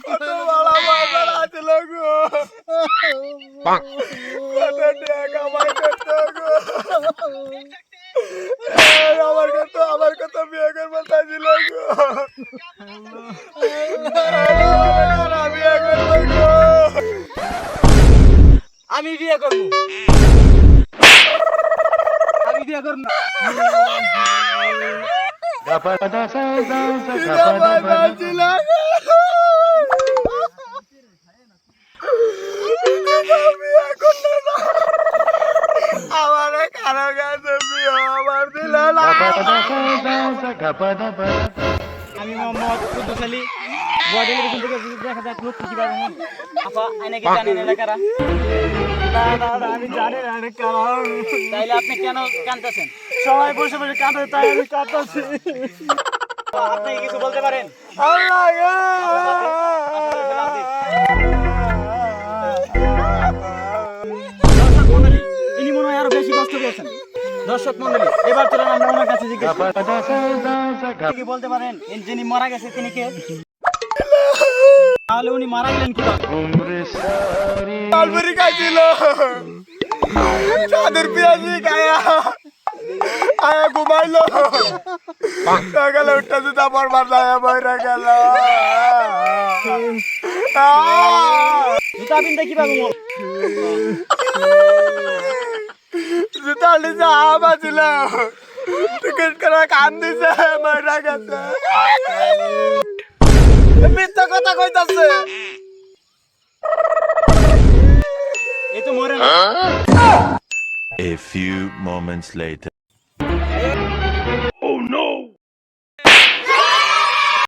কত বড় বাজার আছিল গো, কত টাকা কামাই করতো গো। আমার কত বিয়ে করবার চাইছিল গো, বিয়ে করবো গো। আমি বিয়ে করবো, আমি বিয়ে করব না। আমার কারো কাছে বিয়ে আমার দিল না। আমি মোহাম্মদ কুদ্দুস আলী, বুয়া টেলিভিশন থেকে দেখা যায় লোক কি পাবেন। আপা আইনা কি জানেন এটা কারা? আমি জানি না এটা কারণ। তাইলে আপনি কেন কাঁদতেছেন? সবাই বসে বসে কাঁদে, তাই আমি কাঁদতেছি। আপনি কি কিছু বলতে পারেন? আল্লাহ গো। দর্শক মন্ডলী, ইনি মনে হয় আরো বেশি কষ্ট পেয়েছেন। দর্শক মন্ডলী, এবার চলেন আমরা ওনার কাছে জিজ্ঞেস করি। কি বলতে পারেন যিনি মারা গেছে তিনি কে? তাহলে উনি মারা গেলেন কিভাবে? তালপুরি খাইছিল, চাঁদের পেঁয়াজি খায়া আয়া ঘুমাইলো, সকালে উঠতে জুতা পরবার যায় বইরা গেল। জুতা পিনতে কিভাবে মরল? জুতা নিচে হাওয়া ছিল, টিকিট করে কান দিছে, বইরা গেছে। মিথ্যা কথা কইতাছে। এই তো মরে না। A few moments later.